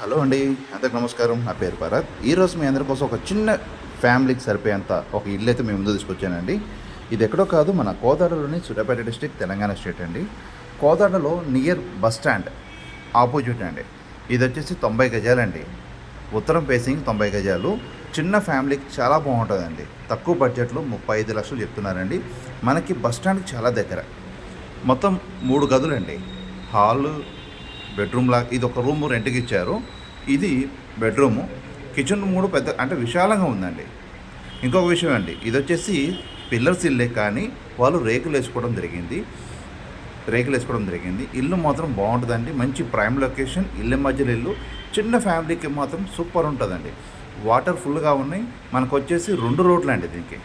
Hello అండి, అందరికి నమస్కారం. నా పేరు భరత్. ఈరోజు మీ అందరి కోసం ఒక చిన్న ఫ్యామిలీకి సరిపోయేంత ఒక ఇల్లు అయితే మీ ముందు తీసుకొచ్చానండి. ఇది ఎక్కడో కాదు, మన కోదాడలోని సూర్యాపేట డిస్ట్రిక్ట్, తెలంగాణ స్టేట్ అండి. కోదాడలో నియర్ బస్ స్టాండ్ ఆపోజిట్ అండి. ఇది వచ్చేసి 90 గజాలండి. ఉత్తరం ఫేసింగ్ 90 గజాలు. చిన్న ఫ్యామిలీకి చాలా బాగుంటుందండి. తక్కువ బడ్జెట్లో 35 లక్షలు చెప్తున్నారండి. మనకి బస్ స్టాండ్కి చాలా దగ్గర. మొత్తం 3 గదులండి. హాలు, బెడ్రూమ్ లాగా. ఇది ఒక రూము రెంట్కి ఇచ్చారు. ఇది బెడ్రూము. కిచెన్ కూడా పెద్ద అంటే విశాలంగా ఉందండి. ఇంకొక విషయం అండి, ఇది వచ్చేసి పిల్లర్స్ ఇల్లే కానీ వాళ్ళు రేకులు వేసుకోవడం జరిగింది. ఇల్లు మాత్రం బాగుంటుందండి. మంచి ప్రైమ్ లొకేషన్, ఇల్లు మధ్యలో ఇల్లు. చిన్న ఫ్యామిలీకి మాత్రం సూపర్ ఉంటుందండి. వాటర్ ఫుల్గా ఉన్నాయి. మనకు వచ్చేసి 2 రోడ్లు అండి దీనికి.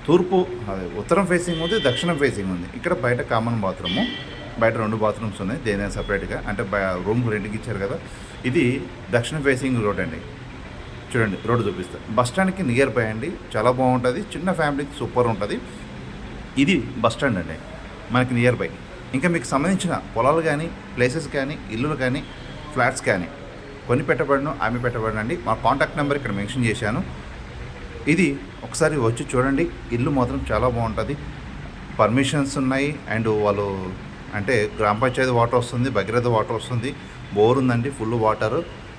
తూర్పు అదే ఉత్తరం ఫేసింగ్ ఉంది, దక్షిణం ఫేసింగ్ ఉంది. ఇక్కడ బయట కామన్ బాత్రూము, బయట 2 బాత్రూమ్స్ ఉన్నాయి దేని సపరేట్గా. అంటే రూమ్ రెంట్కి ఇచ్చారు కదా. ఇది దక్షిణ ఫేసింగ్ రోడ్ అండి. చూడండి, రోడ్డు చూపిస్తాను. బస్ స్టాండ్కి నియర్ బై అండి. చాలా బాగుంటుంది. చిన్న ఫ్యామిలీకి సూపర్ ఉంటుంది. ఇది బస్ స్టాండ్ అండి, మనకి నియర్ బై. ఇంకా మీకు సంబంధించిన పొలాలు కానీ, ప్లేసెస్ కానీ, ఇల్లులు కానీ, ఫ్లాట్స్ కానీ కొని పెట్టబడను, ఆమె పెట్టబడినండి. మా కాంటాక్ట్ నెంబర్ ఇక్కడ మెన్షన్ చేశాను. ఇది ఒకసారి వచ్చి చూడండి. ఇల్లు మాత్రం చాలా బాగుంటుంది. పర్మిషన్స్ ఉన్నాయి. అండ్ వాళ్ళు అంటే గ్రామ పంచాయతీ వాటర్ వస్తుంది, భగీరథ వాటర్ వస్తుంది, బోర్ ఉందండి, ఫుల్ వాటర్.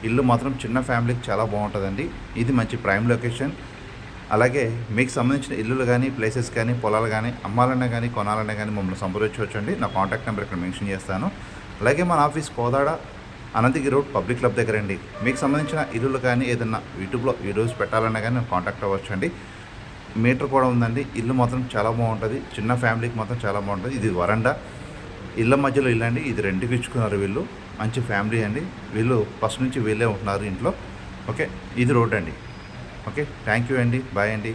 ఇల్లు మాత్రం చిన్న ఫ్యామిలీకి చాలా బాగుంటుందండి. ఇది మంచి ప్రైమ్ లొకేషన్. అలాగే మీకు సంబంధించిన ఇల్లులు కానీ, ప్లేసెస్ కానీ, పొలాలు కానీ అమ్మాలన్నా కానీ, కొనాలన్నా కానీ మమ్మల్ని సంప్రదించవచ్చండి. నా కాంటాక్ట్ నెంబర్ ఇక్కడ మెన్షన్ చేస్తాను. అలాగే మన office Kodad Anantagiri road public club దగ్గర అండి. మీకు సంబంధించిన ఇల్లులు కానీ ఏదన్నా యూట్యూబ్లో వీడియోస్ పెట్టాలన్నా కానీ నేను కాంటాక్ట్ అవ్వచ్చండి. మీటర్ కూడా ఉందండి. ఇల్లు మాత్రం చాలా బాగుంటుంది. చిన్న ఫ్యామిలీకి మాత్రం చాలా బాగుంటుంది. ఇది వరండా, ఇళ్ళ మధ్యలో ఇల్లు అండి. ఇది రెంట్కి ఇచ్చుకున్నారు వీళ్ళు. మంచి ఫ్యామిలీ అండి. వీళ్ళు ఫస్ట్ నుంచి వీళ్ళే ఉంటున్నారు ఇంట్లో. ఓకే, ఇది రోడ్ అండి. ఓకే, థ్యాంక్ యూ అండి. బాయ్ అండి.